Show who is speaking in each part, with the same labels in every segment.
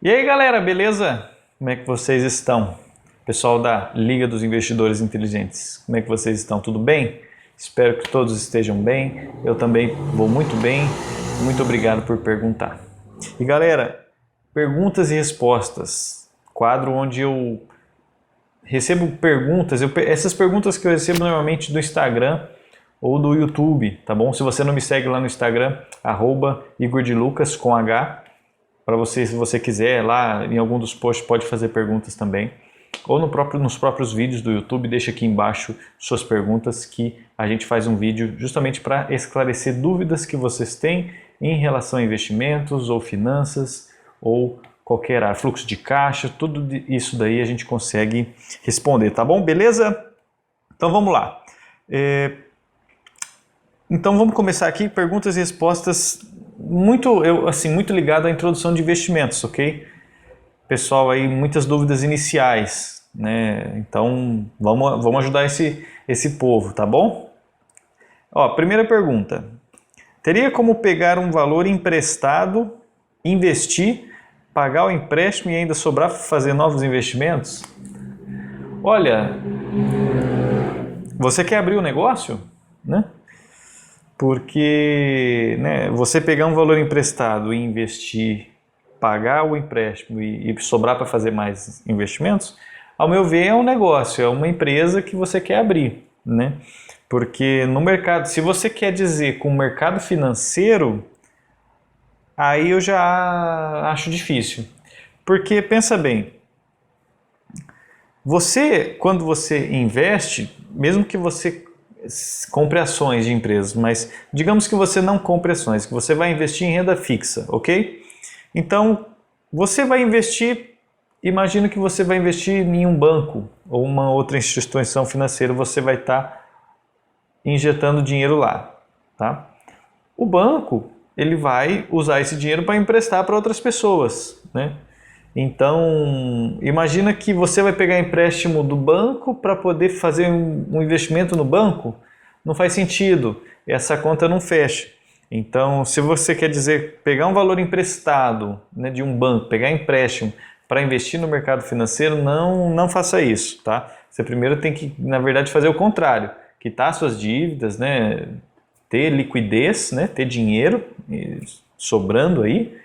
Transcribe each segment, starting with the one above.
Speaker 1: E aí galera, beleza? Como é que vocês estão? Pessoal da Liga dos Investidores Inteligentes, como é que vocês estão? Tudo bem? Espero que todos estejam bem. Eu também vou muito bem. Muito obrigado por perguntar. E galera, perguntas e respostas. Quadro onde eu recebo perguntas. Essas perguntas que eu recebo normalmente do Instagram ou do YouTube, tá bom? Se você não me segue lá no Instagram, @IgorDeLucas com H. Para você, se você quiser, lá em algum dos posts pode fazer perguntas também. Ou nos próprios vídeos do YouTube, deixa aqui embaixo suas perguntas que a gente faz um vídeo justamente para esclarecer dúvidas que vocês têm em relação a investimentos ou finanças ou qualquer área, fluxo de caixa, tudo isso daí a gente consegue responder, tá bom? Beleza? Então vamos lá. Então vamos começar aqui, perguntas e respostas muito ligado à introdução de investimentos, ok? Pessoal aí, muitas dúvidas iniciais, né? Então vamos ajudar esse povo, tá bom? Ó, primeira pergunta. Teria como pegar um valor emprestado, investir, pagar o empréstimo e ainda sobrar para fazer novos investimentos? Olha, você quer abrir um negócio, né? Porque, né, você pegar um valor emprestado e investir, pagar o empréstimo e sobrar para fazer mais investimentos, ao meu ver é um negócio, é uma empresa que você quer abrir, né? Porque no mercado, se você quer dizer com o mercado financeiro, aí eu já acho difícil. Porque pensa bem, quando você investe, mesmo que você compre ações de empresas, mas digamos que você não compre ações, que você vai investir em renda fixa, ok? Então, você vai investir, imagina que você vai investir em um banco ou uma outra instituição financeira, você vai estar injetando dinheiro lá, tá? O banco, ele vai usar esse dinheiro para emprestar para outras pessoas, né? Então, imagina que você vai pegar empréstimo do banco para poder fazer um investimento no banco. Não faz sentido, essa conta não fecha. Então, se você quer dizer pegar um valor emprestado, né, de um banco, pegar empréstimo para investir no mercado financeiro, não faça isso, tá? Você primeiro tem que, na verdade, fazer o contrário, quitar suas dívidas, né, ter liquidez, né, ter dinheiro sobrando aí,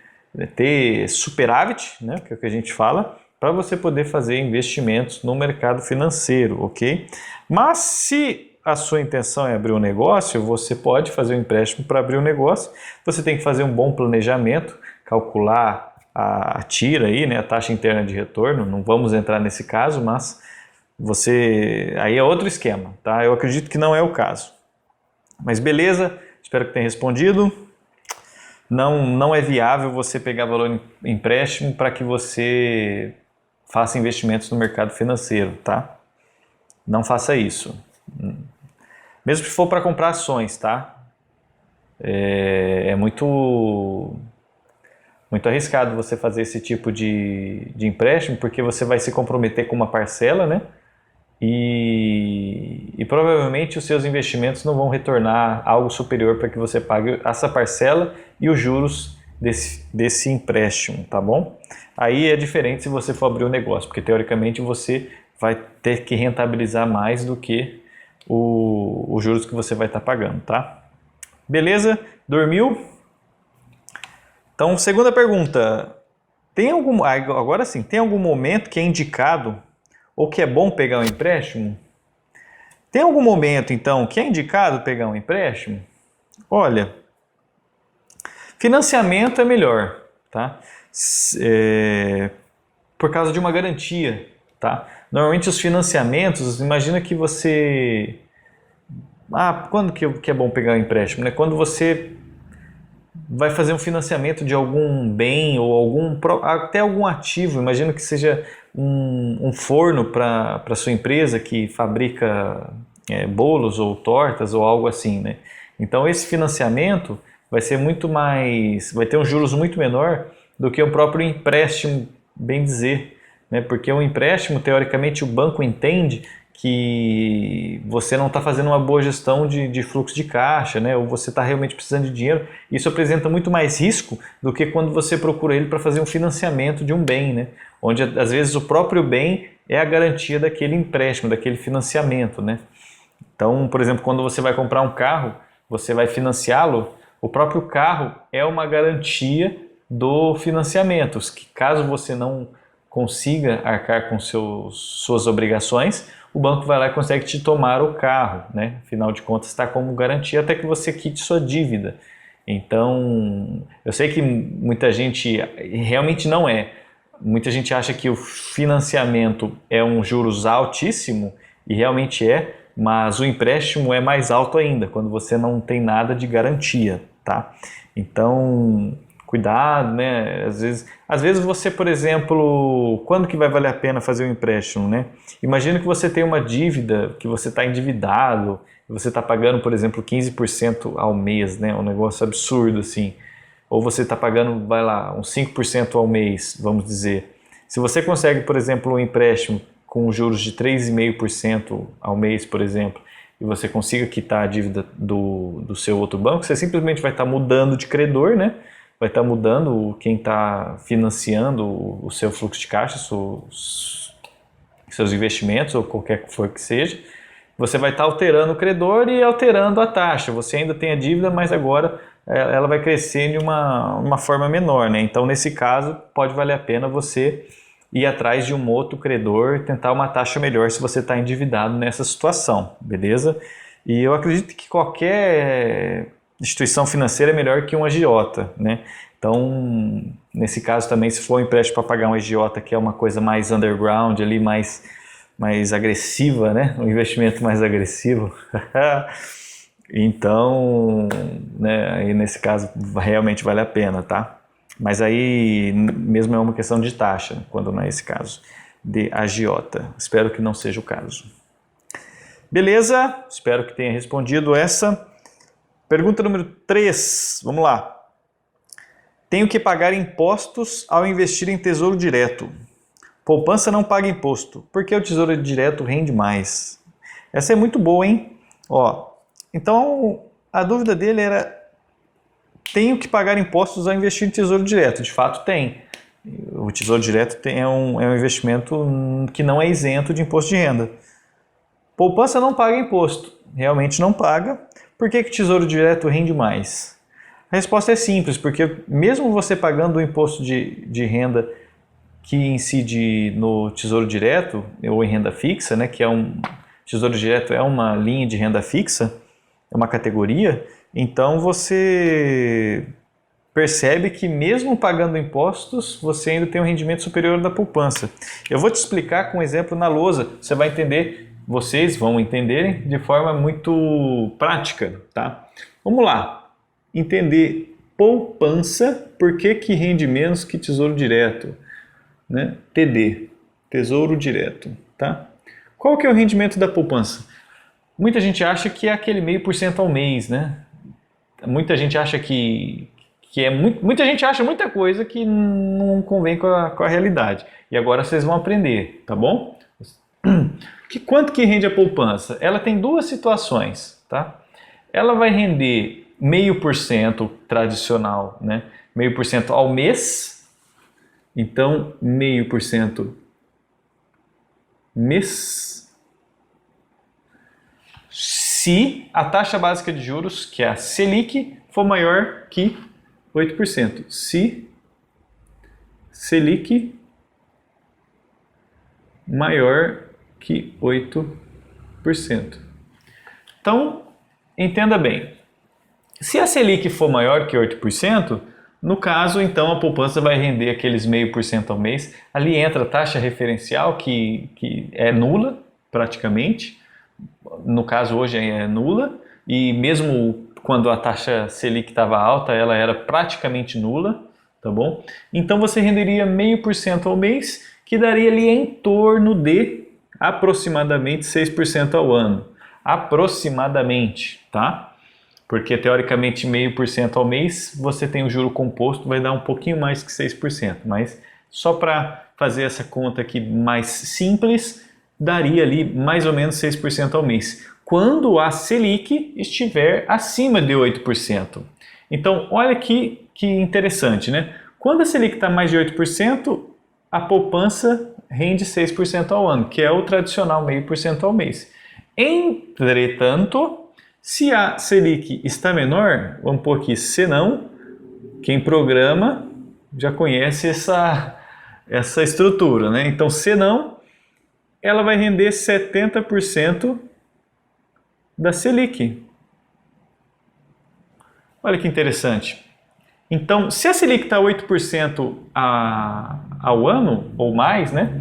Speaker 1: ter superávit, né, que é o que a gente fala, para você poder fazer investimentos no mercado financeiro, ok? Mas se a sua intenção é abrir um negócio, você pode fazer um empréstimo para abrir um negócio, você tem que fazer um bom planejamento, calcular a tira aí, né, a taxa interna de retorno, não vamos entrar nesse caso, mas aí é outro esquema, tá? Eu acredito que não é o caso. Mas beleza, espero que tenha respondido. Não é viável você pegar valor em empréstimo para que você faça investimentos no mercado financeiro, tá? Não faça isso. Mesmo se for para comprar ações, tá? É muito arriscado você fazer esse tipo de empréstimo, porque você vai se comprometer com uma parcela, né? E provavelmente os seus investimentos não vão retornar algo superior para que você pague essa parcela e os juros desse empréstimo, tá bom? Aí é diferente se você for abrir um negócio, porque teoricamente você vai ter que rentabilizar mais do que os juros que você vai estar pagando, tá? Beleza? Dormiu? Então, segunda pergunta. Agora sim, tem algum momento que é indicado ou que é bom pegar um empréstimo? Tem algum momento, então, que é indicado pegar um empréstimo? Olha, financiamento é melhor, tá? Por causa de uma garantia, tá? Normalmente os financiamentos, imagina que você... quando que é bom pegar um empréstimo? Né? Quando você vai fazer um financiamento de algum bem ou até algum ativo, imagina que seja um forno para sua empresa que fabrica bolos ou tortas ou algo assim, né? Então esse financiamento vai ter um juros muito menor do que o próprio empréstimo, bem dizer, né? Porque um empréstimo, teoricamente, o banco entende que você não está fazendo uma boa gestão de fluxo de caixa, né? Ou você está realmente precisando de dinheiro. Isso apresenta muito mais risco do que quando você procura ele para fazer um financiamento de um bem, né? Onde às vezes o próprio bem é a garantia daquele empréstimo, daquele financiamento, né? Então, por exemplo, quando você vai comprar um carro, você vai financiá-lo, o próprio carro é uma garantia do financiamento, que caso você não consiga arcar com suas obrigações, o banco vai lá e consegue te tomar o carro, né? Afinal de contas está como garantia até que você quite sua dívida. Então, eu sei que muita gente realmente não é. Muita gente acha que o financiamento é um juros altíssimo, e realmente é, mas o empréstimo é mais alto ainda, quando você não tem nada de garantia, tá? Então, cuidado, né? Às vezes você, por exemplo, quando que vai valer a pena fazer um empréstimo, né? Imagina que você tem uma dívida, que você está endividado, você está pagando, por exemplo, 15% ao mês, né? Um negócio absurdo assim. Ou você está pagando, vai lá, uns 5% ao mês, vamos dizer. Se você consegue, por exemplo, um empréstimo com juros de 3,5% ao mês, por exemplo, e você consiga quitar a dívida do seu outro banco, você simplesmente vai estar mudando de credor, né? Vai estar mudando quem está financiando o seu fluxo de caixa, seus investimentos ou qualquer que for que seja. Você vai estar alterando o credor e alterando a taxa. Você ainda tem a dívida, mas agora ela vai crescer de uma forma menor, né? Então, nesse caso, pode valer a pena você ir atrás de um outro credor e tentar uma taxa melhor se você está endividado nessa situação, beleza? E eu acredito que qualquer instituição financeira é melhor que um agiota, né? Então, nesse caso também, se for um empréstimo para pagar um agiota, que é uma coisa mais underground, ali, mais agressiva, né? Um investimento mais agressivo. Então, né, aí nesse caso realmente vale a pena, tá? Mas aí mesmo é uma questão de taxa, quando não é esse caso de agiota. Espero que não seja o caso. Beleza? Espero que tenha respondido essa. Pergunta número 3, vamos lá. Tenho que pagar impostos ao investir em tesouro direto. Poupança não paga imposto, porque o tesouro direto rende mais. Essa é muito boa, hein? Ó, então, a dúvida dele era: tenho que pagar impostos ao investir em tesouro direto? De fato, tem. O tesouro direto é um investimento que não é isento de imposto de renda. Poupança não paga imposto. Realmente não paga. Por que o tesouro direto rende mais? A resposta é simples, porque mesmo você pagando o imposto de renda que incide no tesouro direto, ou em renda fixa, né, que é tesouro direto é uma linha de renda fixa, é uma categoria, então você percebe que mesmo pagando impostos, você ainda tem um rendimento superior da poupança. Eu vou te explicar com um exemplo na lousa, você vai entender, vocês vão entender de forma muito prática, tá? Vamos lá, entender poupança, por que rende menos que tesouro direto, né? TD, tesouro direto, tá? Qual que é o rendimento da poupança? Muita gente acha que é aquele 0,5% ao mês, né? Muita gente acha que é muita gente acha muita coisa que não convém com a realidade. E agora vocês vão aprender, tá bom? Quanto que rende a poupança? Ela tem duas situações, tá? Ela vai render 0,5% tradicional, né? 0,5% ao mês. Então, 0,5% mês. Se a taxa básica de juros, que é a Selic, for maior que 8%. Se Selic maior que 8%. Então, entenda bem. Se a Selic for maior que 8%, no caso, então, a poupança vai render aqueles 0,5% ao mês. Ali entra a taxa referencial, que é nula, praticamente. No caso, hoje é nula. E mesmo quando a taxa Selic estava alta, ela era praticamente nula, tá bom? Então, você renderia 0,5% ao mês, que daria ali em torno de aproximadamente 6% ao ano. Aproximadamente, tá? Porque, teoricamente, 0,5% ao mês, você tem o juro composto, vai dar um pouquinho mais que 6%. Mas, só para fazer essa conta aqui mais simples, daria ali mais ou menos 6% ao mês, quando a Selic estiver acima de 8%. Então, olha que interessante, né? Quando a Selic está mais de 8%, a poupança rende 6% ao ano, que é o tradicional 0,5% ao mês. Entretanto, se a Selic está menor, vamos pôr aqui, senão, quem programa já conhece essa estrutura, né? Então, senão, ela vai render 70% da Selic. Olha que interessante. Então, se a Selic está 8% ao ano ou mais, né?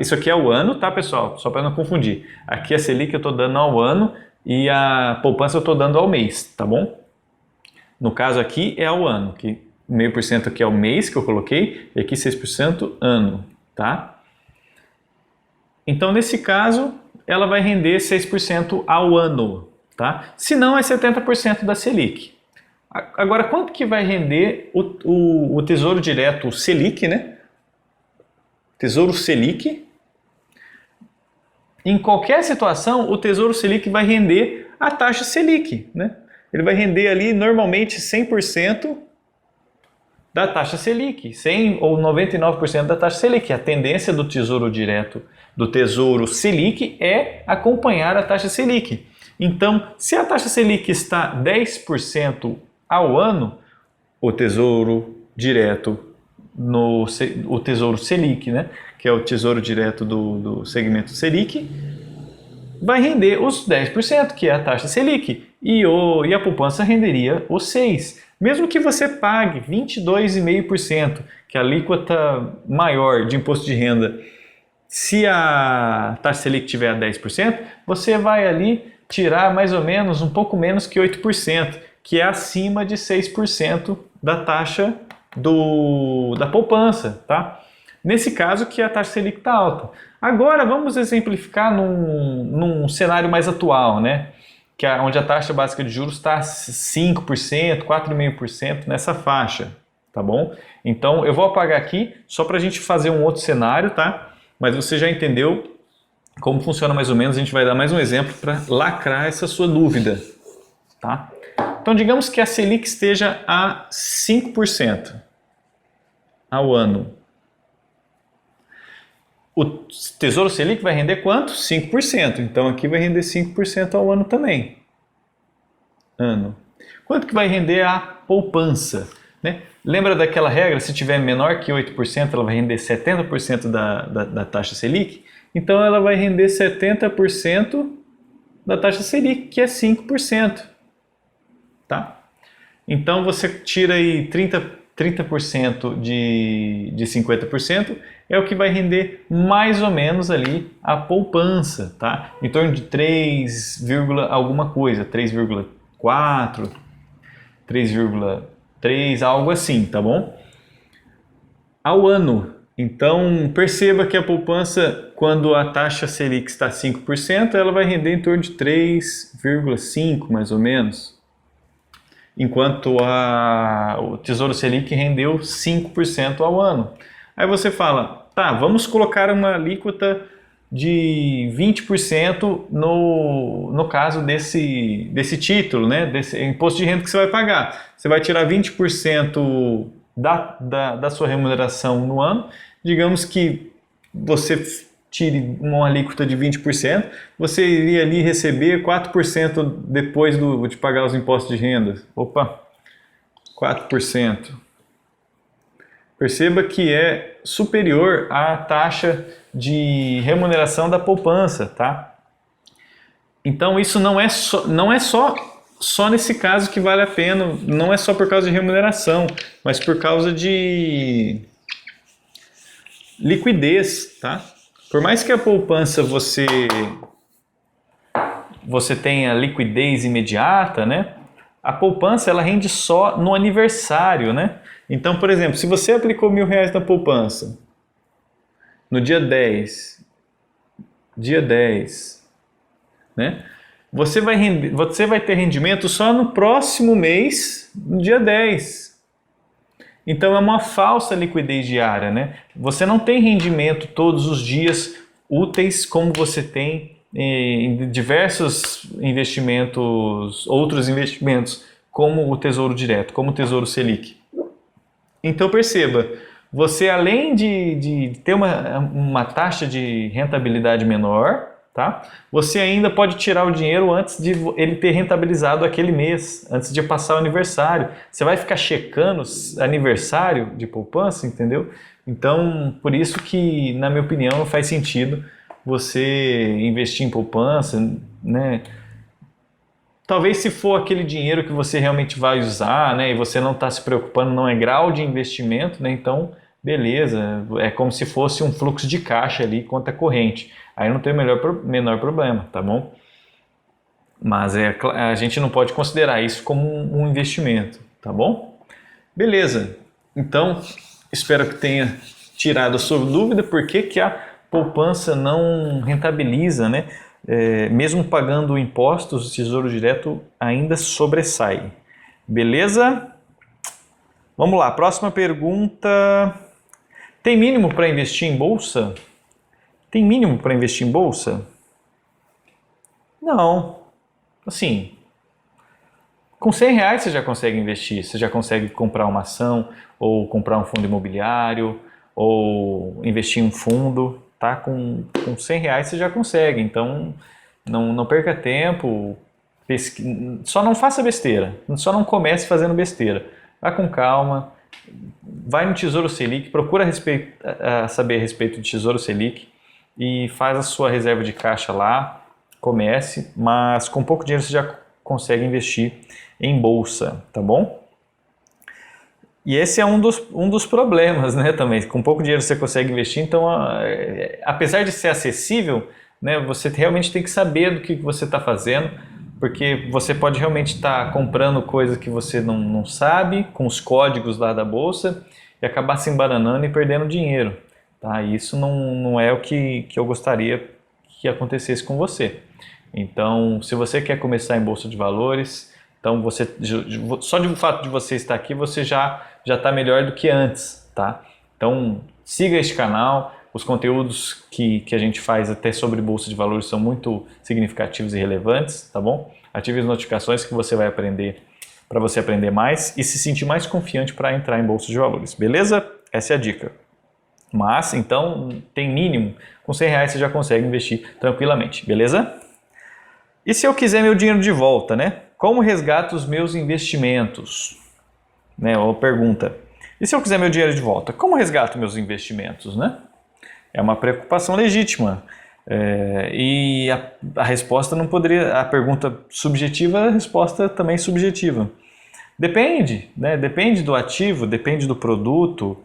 Speaker 1: Isso aqui é o ano, tá, pessoal? Só para não confundir. Aqui a Selic eu estou dando ao ano e a poupança eu estou dando ao mês, tá bom? No caso aqui é ao ano, que 0,5% aqui é o mês que eu coloquei e aqui 6% ano, tá? Então, nesse caso, ela vai render 6% ao ano, tá? Se não, é 70% da Selic. Agora, quanto que vai render o Tesouro Direto, o Selic, né? Tesouro Selic. Em qualquer situação, o Tesouro Selic vai render a taxa Selic, né? Ele vai render ali normalmente 100% da taxa Selic, 100 ou 99% da taxa Selic. A tendência do Tesouro Direto, do Tesouro Selic, é acompanhar a taxa Selic. Então, se a taxa Selic está 10% ao ano, o Tesouro Direto, o Tesouro Selic, né, que é o Tesouro Direto do segmento Selic, vai render os 10%, que é a taxa Selic, e a poupança renderia os 6%. Mesmo que você pague 22,5%, que é a alíquota maior de imposto de renda, se a taxa Selic tiver a 10%, você vai ali tirar mais ou menos, um pouco menos que 8%, que é acima de 6% da taxa da poupança, tá? Nesse caso que a taxa Selic está alta. Agora vamos exemplificar num cenário mais atual, né? Que é onde a taxa básica de juros está 5%, 4,5% nessa faixa, tá bom? Então eu vou apagar aqui só para a gente fazer um outro cenário, tá? Mas você já entendeu como funciona mais ou menos, a gente vai dar mais um exemplo para lacrar essa sua dúvida, tá? Então, digamos que a Selic esteja a 5% ao ano. O Tesouro Selic vai render quanto? 5%. Então, aqui vai render 5% ao ano também. Ano. Quanto que vai render a poupança? Né? Lembra daquela regra? Se tiver menor que 8%, ela vai render 70% da taxa Selic? Então, ela vai render 70% da taxa Selic, que é 5%. Tá? Então você tira aí 30% de 50%, é o que vai render mais ou menos ali a poupança, tá? Em torno de 3, alguma coisa, 3,4, 3,3, algo assim, tá bom? Ao ano. Então perceba que a poupança, quando a taxa Selic está 5%, ela vai render em torno de 3,5 mais ou menos. Enquanto o Tesouro Selic rendeu 5% ao ano. Aí você fala, tá, vamos colocar uma alíquota de 20% no caso desse título, né, desse imposto de renda que você vai pagar. Você vai tirar 20% da sua remuneração no ano. Digamos que você tire uma alíquota de 20%, você iria ali receber 4% depois de pagar os impostos de renda. Opa, 4%. Perceba que é superior à taxa de remuneração da poupança, tá? Então isso não é só nesse caso que vale a pena, não é só por causa de remuneração, mas por causa de liquidez, tá? Por mais que a poupança você tenha liquidez imediata, né? A poupança ela rende só no aniversário, né? Então, por exemplo, se você aplicou R$1.000 na poupança no dia 10, né? Você vai ter rendimento só no próximo mês, no dia 10. Então é uma falsa liquidez diária, né? Você não tem rendimento todos os dias úteis como você tem em diversos investimentos, outros investimentos, como o Tesouro Direto, como o Tesouro Selic. Então perceba, você além de ter uma taxa de rentabilidade menor, tá? Você ainda pode tirar o dinheiro antes de ele ter rentabilizado aquele mês, antes de passar o aniversário. Você vai ficar checando aniversário de poupança, entendeu? Então, por isso que, na minha opinião, não faz sentido você investir em poupança, né? Talvez se for aquele dinheiro que você realmente vai usar, né, e você não está se preocupando, não é grau de investimento, né, então beleza, é como se fosse um fluxo de caixa ali, conta corrente. Aí não tem o menor problema, tá bom? Mas a gente não pode considerar isso como um investimento, tá bom? Beleza, então espero que tenha tirado a sua dúvida por que a poupança não rentabiliza, né? Mesmo pagando impostos, o Tesouro Direto ainda sobressai. Beleza? Vamos lá, próxima pergunta. Tem mínimo para investir em bolsa? Tem mínimo para investir em bolsa? Não. Assim, com R$ 100 você já consegue investir, você já consegue comprar uma ação, ou comprar um fundo imobiliário, ou investir em um fundo, tá? Com R$ 100 você já consegue, então não perca tempo, só não faça besteira, só não comece fazendo besteira. Vá com calma, vai no Tesouro Selic, procura saber a respeito do Tesouro Selic e faz a sua reserva de caixa lá, comece, mas com pouco dinheiro você já consegue investir em bolsa, tá bom? E esse é um dos problemas, né, também. Com pouco dinheiro você consegue investir, então, apesar de ser acessível, né, você realmente tem que saber do que você está fazendo, porque você pode realmente estar comprando coisas que você não sabe, com os códigos lá da bolsa, e acabar se embananando e perdendo dinheiro. Tá? Isso não é o que eu gostaria que acontecesse com você. Então, se você quer começar em bolsa de valores, então só de fato de você estar aqui, você já está melhor do que antes, tá? Então, siga este canal. Os conteúdos que a gente faz até sobre bolsa de valores são muito significativos e relevantes, tá bom? Ative as notificações que você vai aprender para você aprender mais e se sentir mais confiante para entrar em bolsa de valores, beleza? Essa é a dica. Mas, então, tem mínimo, com R$ 100 você já consegue investir tranquilamente, beleza? E se eu quiser meu dinheiro de volta, né? Como resgato os meus investimentos? Né? Ou pergunta, e se eu quiser meu dinheiro de volta? Como resgato meus investimentos, né? É uma preocupação legítima. E a resposta não poderia... A pergunta subjetiva, a resposta também subjetiva. Depende, né? Depende do ativo, depende do produto.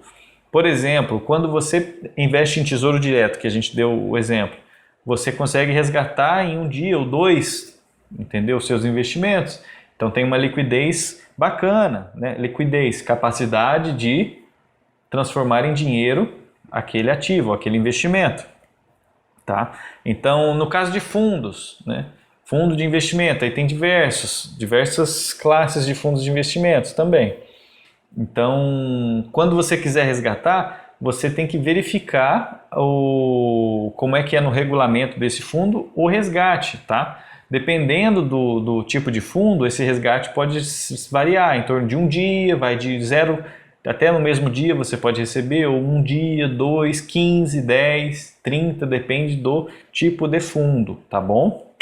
Speaker 1: Por exemplo, quando você investe em Tesouro Direto, que a gente deu o exemplo, você consegue resgatar em um dia ou dois, entendeu? Seus investimentos. Então tem uma liquidez bacana, né? Liquidez, capacidade de transformar em dinheiro aquele ativo, aquele investimento, tá? Então, no caso de fundos, né? Fundo de investimento, aí tem diversas classes de fundos de investimentos também. Então, quando você quiser resgatar, você tem que verificar como é que é no regulamento desse fundo o resgate, tá? Dependendo do tipo de fundo, esse resgate pode variar em torno de um dia, vai de 0 até no mesmo dia você pode receber, ou um dia, 2, 15, 10, 30, depende do tipo de fundo, tá bom?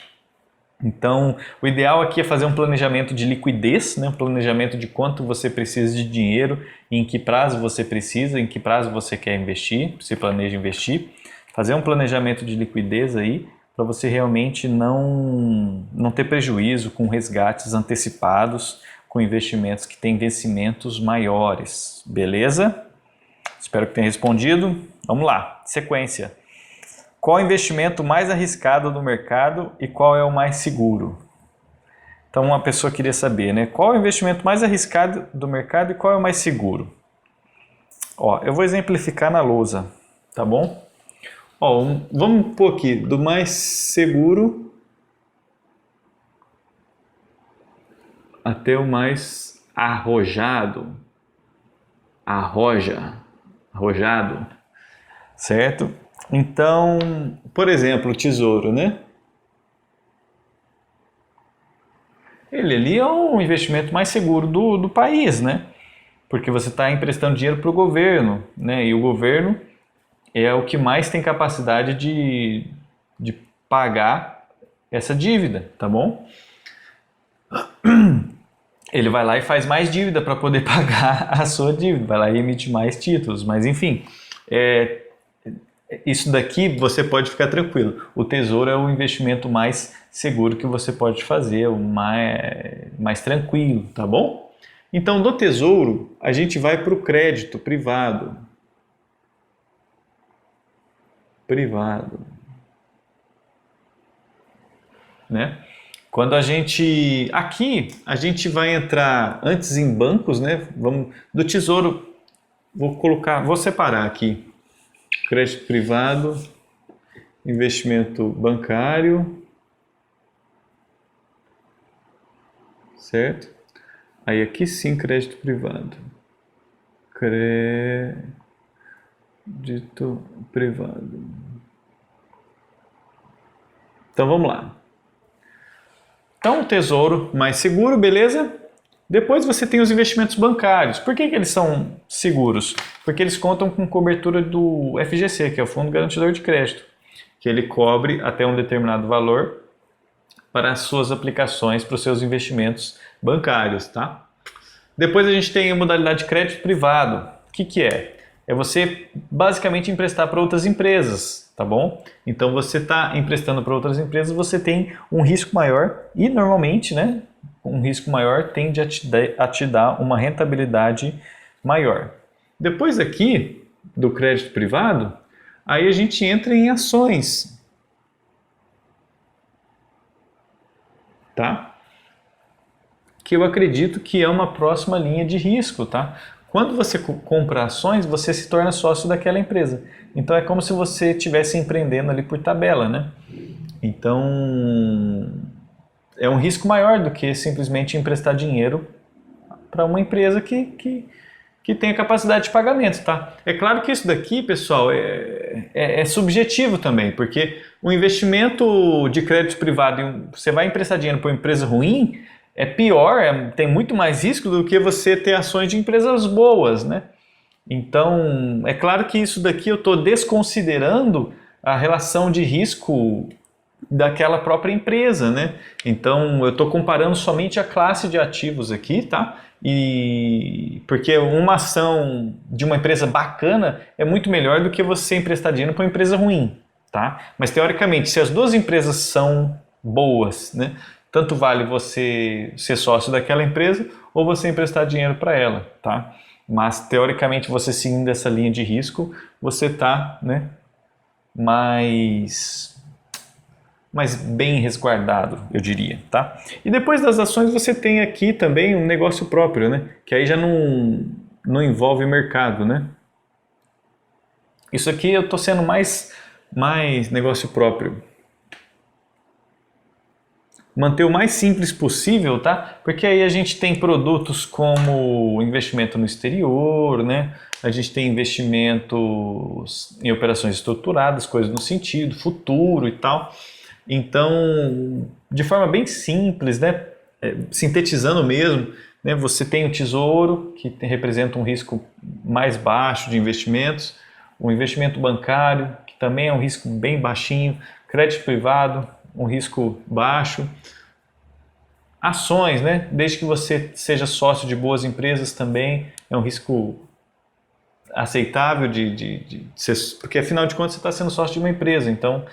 Speaker 1: Então, o ideal aqui é fazer um planejamento de liquidez, né? Um planejamento de quanto você precisa de dinheiro, em que prazo você precisa, em que prazo você quer investir, se planeja investir. Fazer um planejamento de liquidez aí, para você realmente não ter prejuízo com resgates antecipados, com investimentos que têm vencimentos maiores. Beleza? Espero que tenha respondido. Vamos lá, sequência. Qual é o investimento mais arriscado do mercado e qual é o mais seguro? Então uma pessoa queria saber, né? Qual é o investimento mais arriscado do mercado e qual é o mais seguro? Ó, eu vou exemplificar na lousa, tá bom? Ó, vamos pôr aqui, do mais seguro até o mais arrojado. Arrojado, certo? Então, por exemplo, o Tesouro, né? Ele ali é o investimento mais seguro do país, né? Porque você está emprestando dinheiro para o governo, né? E o governo é o que mais tem capacidade de pagar essa dívida, tá bom? Ele vai lá e faz mais dívida para poder pagar a sua dívida, vai lá e emite mais títulos, mas enfim, isso daqui você pode ficar tranquilo. O Tesouro é o investimento mais seguro que você pode fazer, o mais tranquilo, tá bom? Então, do Tesouro, a gente vai para o crédito privado. Privado, né? Quando a gente... Aqui, a gente vai entrar antes em bancos, né? Vamos, do Tesouro, vou separar aqui. Crédito privado, investimento bancário, certo? Aí aqui sim, crédito privado. Crédito privado. Então vamos lá. Então o Tesouro mais seguro, beleza? Depois você tem os investimentos bancários. Por que eles são seguros? Porque eles contam com cobertura do FGC, que é o Fundo Garantidor de Crédito, que ele cobre até um determinado valor para as suas aplicações, para os seus investimentos bancários, tá? Depois a gente tem a modalidade de crédito privado. O que é? É você basicamente emprestar para outras empresas, tá bom? Então você está emprestando para outras empresas, você tem um risco maior e normalmente, né, um risco maior tende a te dar uma rentabilidade maior. Depois aqui do crédito privado, aí a gente entra em ações, tá? Que eu acredito que é uma próxima linha de risco, tá? Quando você compra ações, você se torna sócio daquela empresa. Então é como se você estivesse empreendendo ali por tabela, né? Então é um risco maior do que simplesmente emprestar dinheiro para uma empresa que tem a capacidade de pagamento, tá? É claro que isso daqui, pessoal, é subjetivo também, porque o investimento de crédito privado, você vai emprestar dinheiro para uma empresa ruim, é pior, tem muito mais risco do que você ter ações de empresas boas, né? Então, é claro que isso daqui eu estou desconsiderando a relação de risco daquela própria empresa, né? Então, eu estou comparando somente a classe de ativos aqui, tá? E porque uma ação de uma empresa bacana é muito melhor do que você emprestar dinheiro para uma empresa ruim, tá? Mas teoricamente, se as duas empresas são boas, né? Tanto vale você ser sócio daquela empresa ou você emprestar dinheiro para ela, tá? Mas teoricamente você seguindo essa linha de risco, você está, né, mais bem resguardado, eu diria, tá? E depois das ações você tem aqui também um negócio próprio, né? Que aí já não envolve mercado, né? Isso aqui eu estou sendo mais negócio próprio. Manter o mais simples possível, tá? Porque aí a gente tem produtos como investimento no exterior, né? A gente tem investimentos em operações estruturadas, coisas no sentido, futuro e tal. Então, de forma bem simples, né? Sintetizando mesmo, né? Você tem o Tesouro, que representa um risco mais baixo de investimentos, o investimento bancário, que também é um risco bem baixinho, crédito privado, um risco baixo. Ações, né? Desde que você seja sócio de boas empresas também, é um risco aceitável de ser, porque afinal de contas você está sendo sócio de uma empresa, então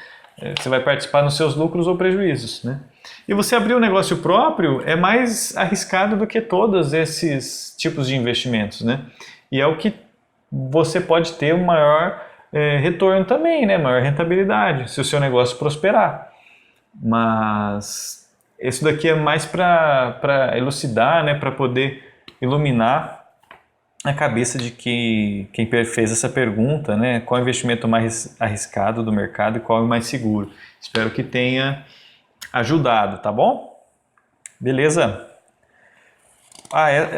Speaker 1: você vai participar nos seus lucros ou prejuízos, né? E você abrir um negócio próprio é mais arriscado do que todos esses tipos de investimentos, né? E é o que você pode ter um maior retorno também, né? Maior rentabilidade, se o seu negócio prosperar. Mas isso daqui é mais para elucidar, né? Para poder iluminar a cabeça de quem fez essa pergunta, né? Qual é o investimento mais arriscado do mercado e qual é o mais seguro. Espero que tenha ajudado, tá bom? Beleza?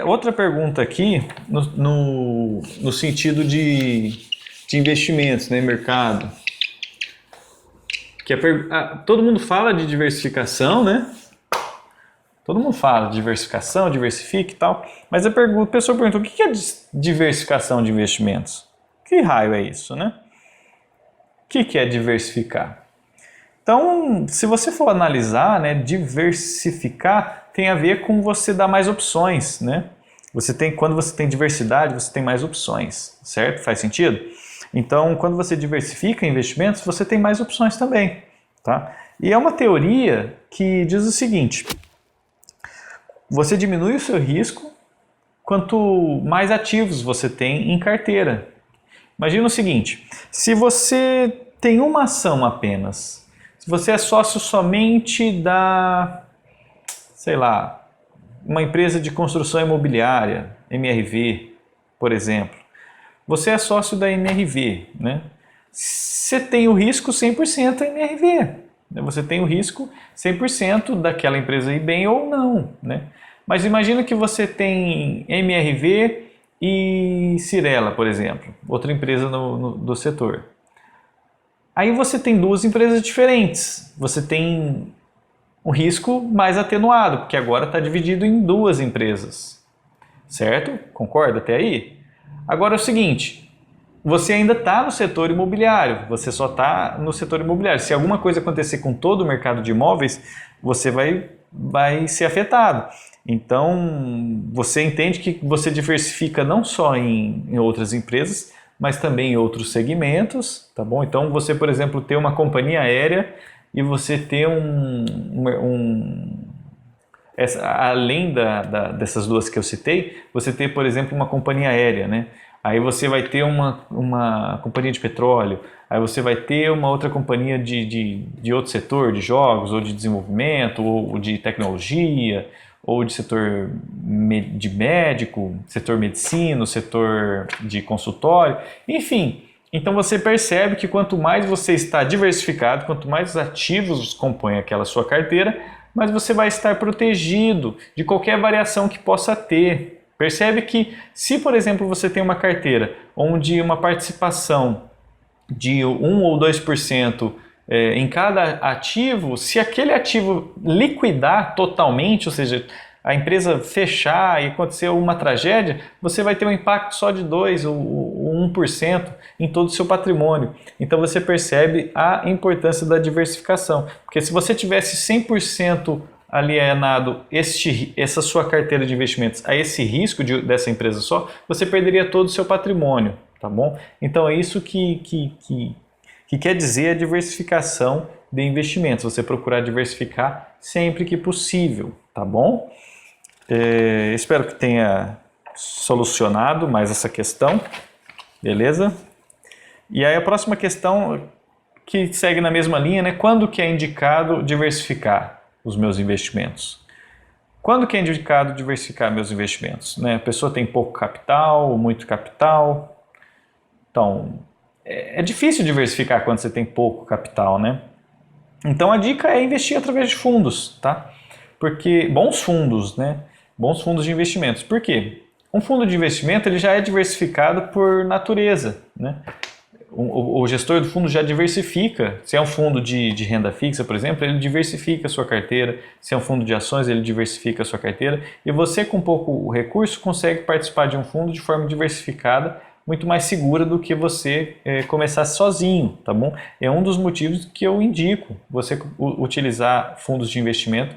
Speaker 1: Outra pergunta aqui no sentido de investimentos, né? Mercado. Todo mundo fala de diversificação, né? Todo mundo fala de diversificação, diversifique e tal, mas a pessoa pergunta, o que é diversificação de investimentos? Que raio é isso, né? O que é diversificar? Então, se você for analisar, né, diversificar tem a ver com você dar mais opções, né? Quando você tem diversidade, você tem mais opções, certo? Faz sentido? Então, quando você diversifica investimentos, você tem mais opções também, tá? E é uma teoria que diz o seguinte: você diminui o seu risco quanto mais ativos você tem em carteira. Imagina o seguinte, se você tem uma ação apenas, se você é sócio somente da, sei lá, uma empresa de construção imobiliária, MRV, por exemplo, você é sócio da MRV, né? Você tem o risco 100% MRV, você tem o risco 100% daquela empresa ir bem ou não, né? Mas imagina que você tem MRV e Cyrela, por exemplo, outra empresa do setor. Aí você tem duas empresas diferentes, você tem um risco mais atenuado, porque agora está dividido em duas empresas, certo? Concorda até aí? Agora é o seguinte, você ainda está no setor imobiliário, você só está no setor imobiliário. Se alguma coisa acontecer com todo o mercado de imóveis, você vai ser afetado. Então, você entende que você diversifica não só em outras empresas, mas também em outros segmentos, tá bom? Então, você, por exemplo, ter uma companhia aérea e você ter além dessas duas que eu citei, você ter, por exemplo, uma companhia aérea, né? Aí você vai ter uma companhia de petróleo, aí você vai ter uma outra companhia de outro setor, de jogos, ou de desenvolvimento, ou de tecnologia, ou de setor de médico, setor medicina, setor de consultório, enfim. Então você percebe que quanto mais você está diversificado, quanto mais ativos compõem aquela sua carteira, mais você vai estar protegido de qualquer variação que possa ter. Percebe que se, por exemplo, você tem uma carteira onde uma participação de 1 ou 2% em cada ativo, se aquele ativo liquidar totalmente, ou seja, a empresa fechar e acontecer uma tragédia, você vai ter um impacto só de 2 ou 1% em todo o seu patrimônio. Então você percebe a importância da diversificação, porque se você tivesse 100% alienado essa sua carteira de investimentos a esse risco dessa empresa só, você perderia todo o seu patrimônio, tá bom? Então é isso que quer dizer a diversificação de investimentos, você procurar diversificar sempre que possível, tá bom? Espero que tenha solucionado mais essa questão, beleza? E aí a próxima questão que segue na mesma linha, né? Quando que é indicado diversificar os meus investimentos? Quando que é indicado diversificar meus investimentos? Né? A pessoa tem pouco capital ou muito capital. Então, é difícil diversificar quando você tem pouco capital, né? Então a dica é investir através de fundos, tá? Porque bons fundos, né? Bons fundos de investimentos. Por quê? Um fundo de investimento ele já é diversificado por natureza, né? O gestor do fundo já diversifica. Se é um fundo de renda fixa, por exemplo, ele diversifica a sua carteira. Se é um fundo de ações, ele diversifica a sua carteira. E você, com pouco recurso, consegue participar de um fundo de forma diversificada, muito mais segura do que você começar sozinho, tá bom? É um dos motivos que eu indico você utilizar fundos de investimento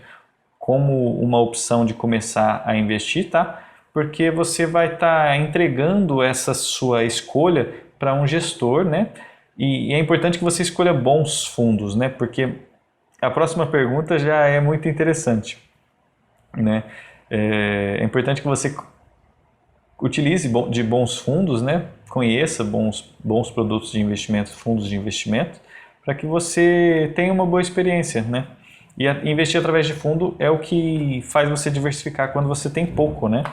Speaker 1: como uma opção de começar a investir, tá? Porque você vai estar entregando essa sua escolha para um gestor, né? E é importante que você escolha bons fundos, né? Porque a próxima pergunta já é muito interessante, né? É importante que você utilize de bons fundos, né? Conheça bons produtos de investimento, fundos de investimento, para que você tenha uma boa experiência, né? E investir através de fundo é o que faz você diversificar quando você tem pouco, né?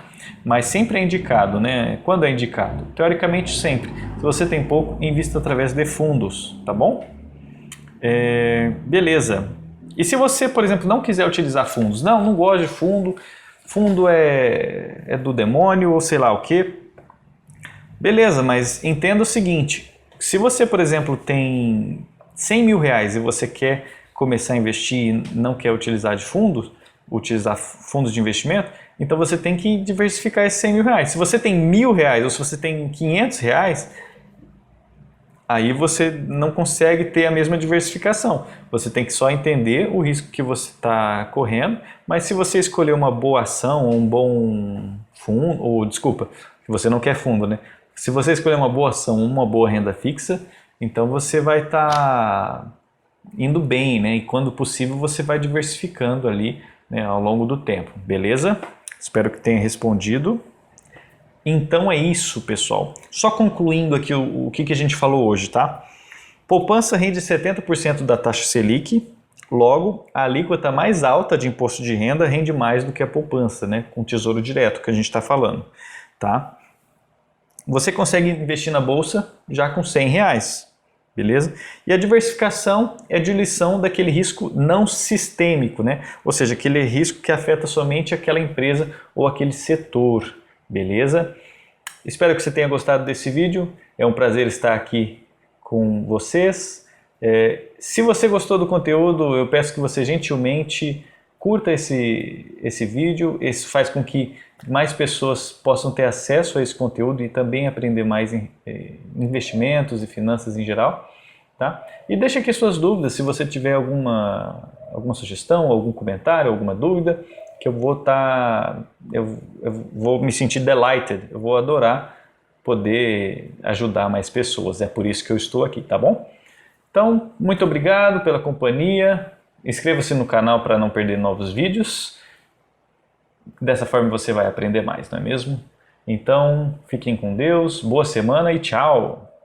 Speaker 1: Mas sempre é indicado, né? Quando é indicado? Teoricamente sempre. Se você tem pouco, invista através de fundos, tá bom? Beleza. E se você, por exemplo, não quiser utilizar fundos, não gosto de fundo é do demônio ou sei lá o quê. Beleza, mas entenda o seguinte, se você, por exemplo, tem 100 mil reais e você quer começar a investir e não quer utilizar fundos de investimento, então você tem que diversificar esses 100 mil reais. Se você tem 1.000 reais ou se você tem 500 reais, aí você não consegue ter a mesma diversificação. Você tem que só entender o risco que você está correndo, mas se você escolher uma boa ação, um bom fundo, ou desculpa, você não quer fundo, né? Se você escolher uma boa ação, uma boa renda fixa, então você vai estar indo bem, né? E quando possível você vai diversificando ali, né, ao longo do tempo, beleza? Espero que tenha respondido. Então é isso, pessoal. Só concluindo aqui o que a gente falou hoje, tá? Poupança rende 70% da taxa Selic, logo a alíquota mais alta de imposto de renda rende mais do que a poupança, né? Com o Tesouro Direto que a gente está falando, tá? Você consegue investir na bolsa já com 100 reais, beleza? E a diversificação é a diluição daquele risco não sistêmico, né? Ou seja, aquele risco que afeta somente aquela empresa ou aquele setor, beleza? Espero que você tenha gostado desse vídeo. É um prazer estar aqui com vocês. Se você gostou do conteúdo, eu peço que você gentilmente curta esse vídeo. Isso faz com que mais pessoas possam ter acesso a esse conteúdo e também aprender mais em investimentos e finanças em geral. Tá? E deixa aqui suas dúvidas, se você tiver alguma sugestão, algum comentário, alguma dúvida, que eu vou me sentir delighted, eu vou adorar poder ajudar mais pessoas. É por isso que eu estou aqui, tá bom? Então, muito obrigado pela companhia. Inscreva-se no canal para não perder novos vídeos. Dessa forma você vai aprender mais, não é mesmo? Então, fiquem com Deus, boa semana e tchau!